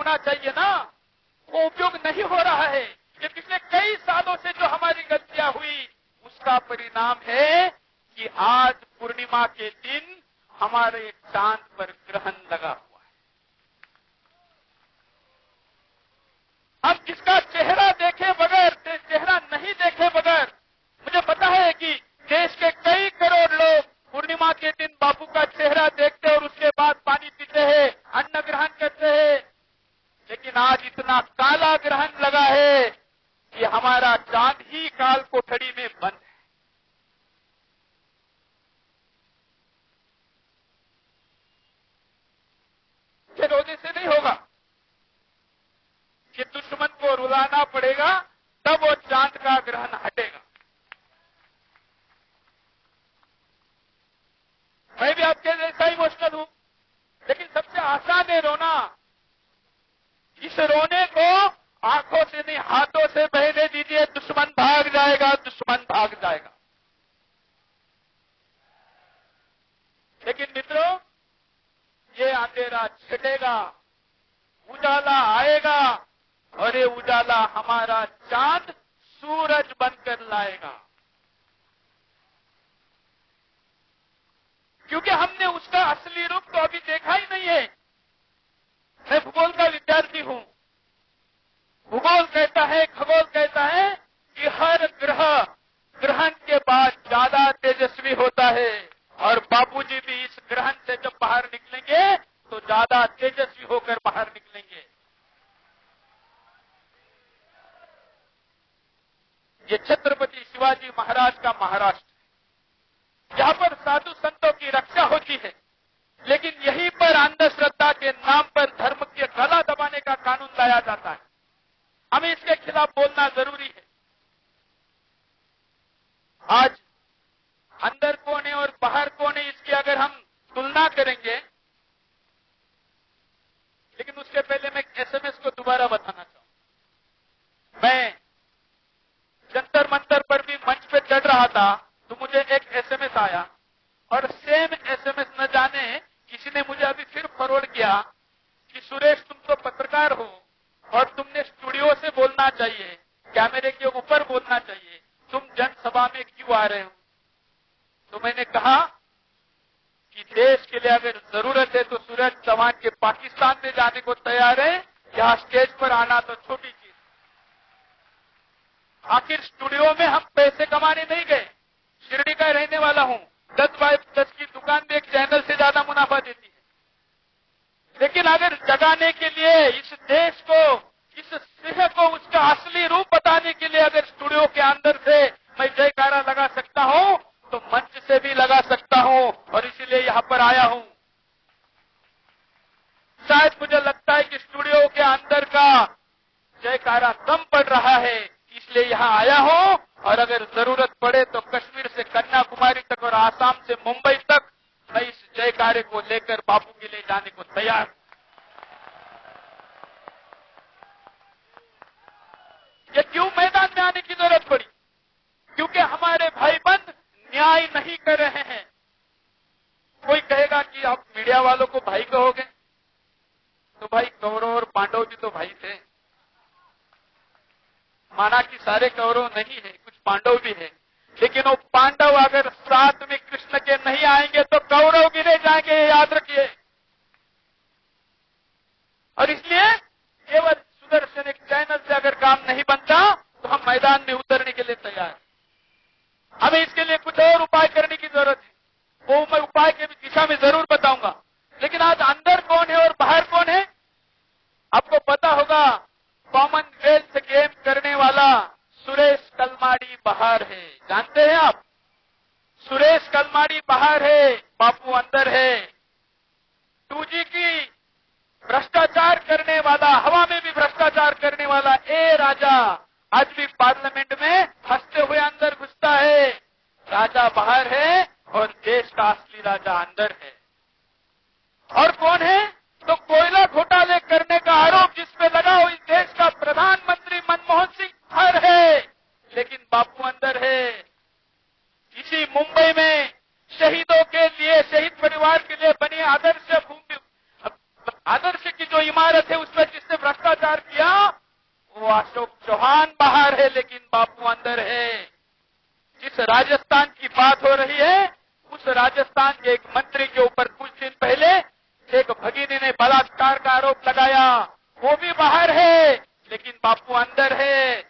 होना चाहिए ना, वो उपयोग नहीं हो रहा है। ये पिछले कई सालों से जो हमारी गलतियां हुई उसका परिणाम है कि आज पूर्णिमा के दिन हमारे चांद पर ग्रहण लगा हुआ है। हम जिसका चेहरा देखे बगैर, चेहरा नहीं देखे बगैर, मुझे पता है कि देश के कई करोड़ लोग पूर्णिमा के दिन बापू का चेहरा देखते और उसके बाद पानी पीते हैं, अन्न ग्रहण करते हैं, लेकिन आज इतना काला ग्रहण लगा है कि हमारा चांद ही काल कोठरी में बंद है। ये रोने से नहीं होगा, कि दुश्मन को रुलाना पड़ेगा तब वो चांद का ग्रहण हटेगा। मैं भी आपके जैसा इमोशनल हूं, लेकिन सबसे आसान है रोना। इस रोने को आंखों से नहीं हाथों से बहने दीजिए, दुश्मन भाग जाएगा, दुश्मन भाग जाएगा। लेकिन मित्रों, ये अंधेरा छटेगा, उजाला आएगा और ये उजाला हमारा चांद सूरज बनकर लाएगा, क्योंकि हमने उसका असली रूप तो अभी देखा ही नहीं है। मैं भूगोल का विद्यार्थी हूं। भूगोल कहता है, खगोल कहता है कि हर ग्रह ग्रहण के बाद ज्यादा तेजस्वी होता है, और बापूजी भी इस ग्रहण से जब बाहर निकलेंगे तो ज्यादा तेजस्वी होकर बाहर निकलेंगे। ये छत्रपति शिवाजी महाराज का महाराष्ट्र, जहां पर साधु संतों की रक्षा होती है, लेकिन यहीं पर अंधश्रद्धा के नाम पर धर्म के गला दबाने का कानून लाया जाता है। हमें इसके खिलाफ बोलना जरूरी है। आज अंदर कौन है और बाहर कौन है, इसकी अगर हम तुलना करेंगे, लेकिन उसके पहले मैं एसएमएस को दोबारा बताना चाहूं। मैं जंतर मंतर पर भी मंच पे चढ़ रहा था तो मुझे एक एसएमएस आया, और सेम एसएमएस न जाने किसी ने मुझे अभी फिर फॉरवर्ड किया कि सुरेश, तुम तो पत्रकार हो और तुमने स्टूडियो से बोलना चाहिए, कैमरे के ऊपर बोलना चाहिए, तुम जनसभा में क्यों आ रहे हो? तो मैंने कहा कि देश के लिए अगर जरूरत है तो सूरज चौहान के पाकिस्तान में जाने को तैयार है, यहाँ स्टेज पर आना तो छोटी चीज। आखिर स्टूडियो में हम पैसे कमाने नहीं गए। शिरडी का रहने वाला हूं, 10x10 की दुकान में एक चैनल से ज्यादा मुनाफा देती है। लेकिन अगर जगाने के लिए इस देश को, इस सिंह को उसका असली रूप बताने के लिए अगर स्टूडियो के अंदर से मैं जयकारा लगा सकता हूं तो मंच से भी लगा सकता हूं, और इसीलिए यहां पर आया हूं। शायद मुझे लगता है कि स्टूडियो के अंदर का जयकारा कम पड़ रहा है, इसलिए यहां आया हूं, और अगर जरूरत पड़े तो कश्मीर से कन्याकुमारी तक और आसाम से मुंबई तक मैं इस जयकारे को लेकर बापू के लिए जाने को तैयार हूं। ये क्यों मैदान में आने की जरूरत पड़ी? क्योंकि हमारे भाई बंद न्याय नहीं कर रहे हैं। कोई कहेगा कि आप मीडिया वालों को भाई कहोगे, तो भाई कौरव और पांडव जी तो भाई थे। माना कि सारे कौरव नहीं है, कुछ पांडव भी है, लेकिन वो पांडव अगर साथ में कृष्ण के नहीं आएंगे तो कौरव गिने जाएंगे, ये याद रखिए। और इसलिए केवल सुदर्शन एक चैनल से अगर काम नहीं बनता तो हम मैदान में उतरने के लिए तैयार हैं। हमें इसके लिए कुछ और उपाय करने की जरूरत है, वो मैं उपाय के दिशा में जरूर बताऊंगा। लेकिन आज अंदर कौन है और बाहर कौन है? आपको पता होगा, कॉमनवेल्थ गेम करने वाला सुरेश कलमाड़ी बाहर है। जानते हैं आप? सुरेश कलमाड़ी बाहर है, बापू अंदर है। 2G की भ्रष्टाचार करने वाला, हवा में भी भ्रष्टाचार करने वाला ए राजा आज भी पार्लियामेंट में हंसते हुए अंदर घुसता है। राजा बाहर है और देश का असली राजा अंदर है। और कौन है? तो कोयला घोटाले करने का आरोप जिस पे लगा हो, इस देश का प्रधानमंत्री मनमोहन सिंह बाहर है, लेकिन बापू अंदर है। इसी मुंबई में शहीदों के लिए, शहीद परिवार के लिए बनी आदर्श की जो इमारत है उसमें जिसने बापू अंदर है। जिस राजस्थान की बात हो रही है, उस राजस्थान के एक मंत्री के ऊपर कुछ दिन पहले एक भगिनी ने बलात्कार का आरोप लगाया। वो भी बाहर है, लेकिन बापू अंदर है।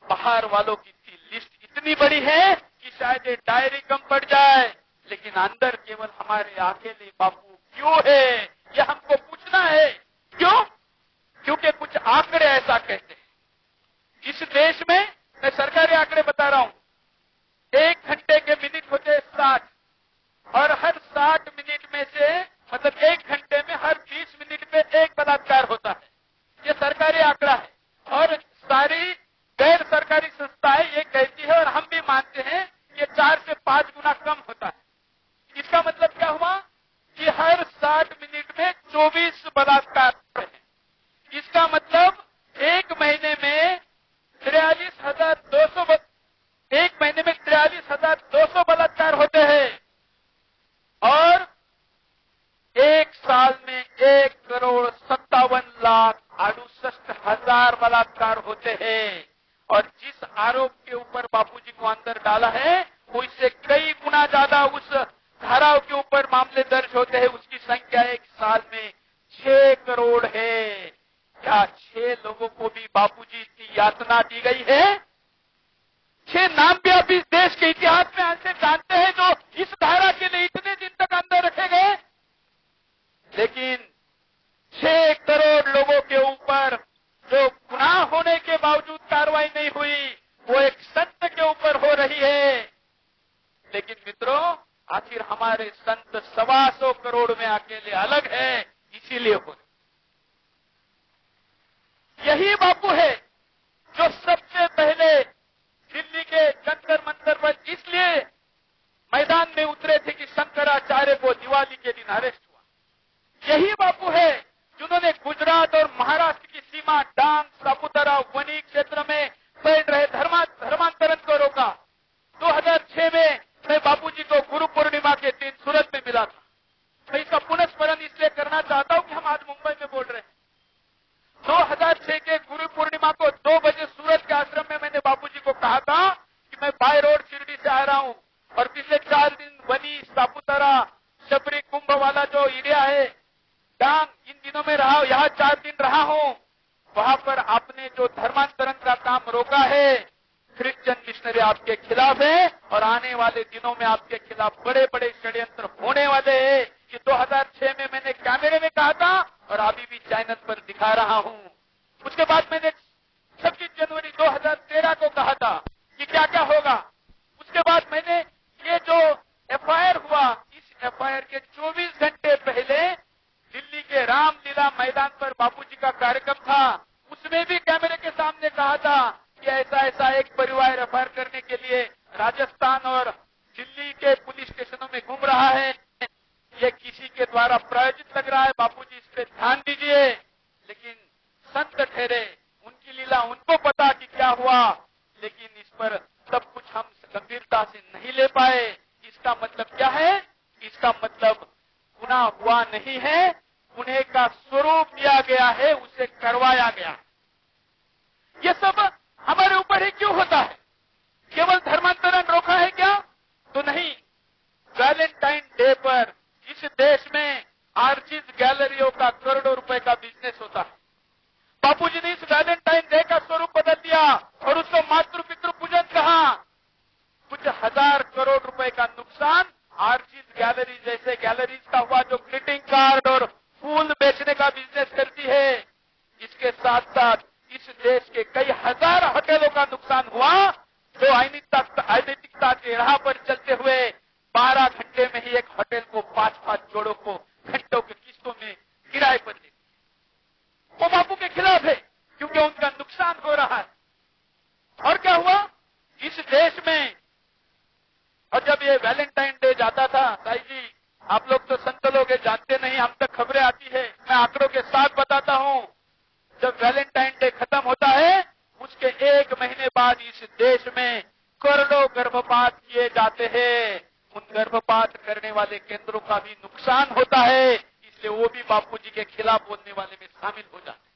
बाहर वालों की लिस्ट इतनी बड़ी है कि शायद ये डायरी कम पड़ जाए, लेकिन अंदर केवल हमारे अकेले बापू क्यों है, यह हमको पूछना है। क्यों? क्योंकि कुछ आंकड़े ऐसा कहते हैं। इस देश में, मैं सरकारी आंकड़े बता रहा हूं, 1 घंटे के मिनट होते हैं 60, और हर 60 मिनट में से, मतलब 1 घंटे में हर 20 मिनट में एक बलात्कार होता है। ये सरकारी आंकड़ा है, और सारी गैर सरकारी संस्थाएं ये कहती है, और हम भी मानते हैं कि 4 से 5 गुना कम होता है। इसका मतलब क्या हुआ कि हर 60 मिनट में 24 बलात्कार है। इसका मतलब एक महीने में 43,200 बलात्कार होते हैं, और एक साल में 1,57,68,000 बलात्कार होते हैं। और जिस आरोप के ऊपर बापूजी को अंदर डाला है, वो इससे कई गुना ज्यादा उस धाराओं के ऊपर मामले दर्ज होते हैं। उसकी संख्या एक साल में 6 करोड़ है। क्या 6 लोगों को भी बापूजी इतनी यातना दी गई है? 6 नाम भी आप इस देश के इतिहास में ऐसे जानते हैं जो इस धारा के लिए इतने दिन तक अंदर रखे गए। लेकिन 6 करोड़ लोगों के ऊपर जो गुनाह होने के बावजूद कार्रवाई नहीं हुई, वो एक संत के ऊपर हो रही है। लेकिन मित्रों, आखिर हमारे संत 125 करोड़ में अकेले अलग है, इसीलिए हो। यही बापू है जो सबसे पहले दिल्ली के जंतर मंतर पर इसलिए मैदान में उतरे थे कि शंकराचार्य को दिवाली के दिन अरेस्ट हुआ। यही बापू है जिन्होंने गुजरात और महाराष्ट्र की सीमा डांग, सापुतारा, वनी क्षेत्र में फैल रहे धर्मांतरण को रोका। 2006 में मैं बापूजी को गुरु पूर्णिमा के दिन सूरत में मिला था। मैं इसका पुनस्मरण इसलिए करना चाहता हूं कि हम आज मुंबई में बोल रहे हैं। 2006 के गुरु पूर्णिमा को 2 बजे सूरत के आश्रम में मैंने बापूजी को कहा था कि मैं बाय रोड शिरडी से आ रहा हूं, और पिछले 4 दिन वनी, सापुतारा, शबरी, कुंभ वाला जो एरिया है, डांग, इन दिनों में रहा, यहाँ 4 दिन रहा हूं। वहां पर आपने जो धर्मांतरण का काम रोका है, क्रिश्चियन मिशनरी आपके खिलाफ है, और आने वाले दिनों में आपके खिलाफ बड़े बड़े षड्यंत्र होने वाले हैं। कि 2006 में मैंने कैमरे में कहा था, और अभी भी चैनल पर दिखा रहा हूं। उसके बाद मैंने 26 जनवरी 2013 को कहा था कि क्या क्या होगा। उसके बाद मैंने ये जो एफआईआर हुआ, इस एफआईआर के 24 घंटे पहले दिल्ली के रामलीला मैदान पर बापूजी का कार्यक्रम था, उसमें भी कैमरे के सामने कहा था कि ऐसा ऐसा एक परिवार एफआईआर करने के लिए राजस्थान और दिल्ली के पुलिस स्टेशनों में घूम रहा है। ये किसी के द्वारा प्रायोजित लग रहा है, बापूजी इस पे ध्यान दीजिए। लेकिन संत ठहरे, उनकी लीला उनको पता कि क्या हुआ, लेकिन इस पर सब कुछ हम गंभीरता से नहीं ले पाए। इसका मतलब क्या है? इसका मतलब गुनाह हुआ नहीं है, गुनाह का स्वरूप दिया गया है, उसे करवाया गया। ये सब हमारे ऊपर ही क्यों होता है? केवल धर्मांतरण रोका है क्या? तो नहीं। वैलेंटाइन डे पर इस देश में आर्चिज गैलरियों का करोड़ों रुपए का बिजनेस होता है। बापूजी ने इस वैलेंटाइन डे का स्वरूप बदल दिया और उसको मातृ पितृ पूजन कहा। कुछ हजार करोड़ रुपए का नुकसान आर्चिज गैलरी जैसे गैलरीज का हुआ, जो ग्रीटिंग कार्ड और फूल बेचने का बिजनेस करती है। इसके साथ साथ इस देश के कई हजार होटलों का नुकसान हुआ, जो अनैतिकता के राह पर चलते हुए 12 घंटे में ही एक होटल को 5-5 जोड़ों को घंटों की किस्तों में किराए पर दे। वो बापू के खिलाफ है, क्योंकि उनका नुकसान हो रहा है। और क्या हुआ इस देश में? और जब ये वैलेंटाइन डे जाता था, साई जी आप लोग तो संत लोग जानते नहीं, हम तक खबरें आती है, मैं आंकड़ों के साथ बताता हूं। जब वैलेंटाइन डे खत्म होता है, उसके 1 महीने बाद इस देश में करोड़ों गर्भपात किए जाते हैं। उन गर्भपात करने वाले केंद्रों का भी नुकसान होता है, इसलिए वो भी बापूजी के खिलाफ बोलने वाले में शामिल हो जाते हैं।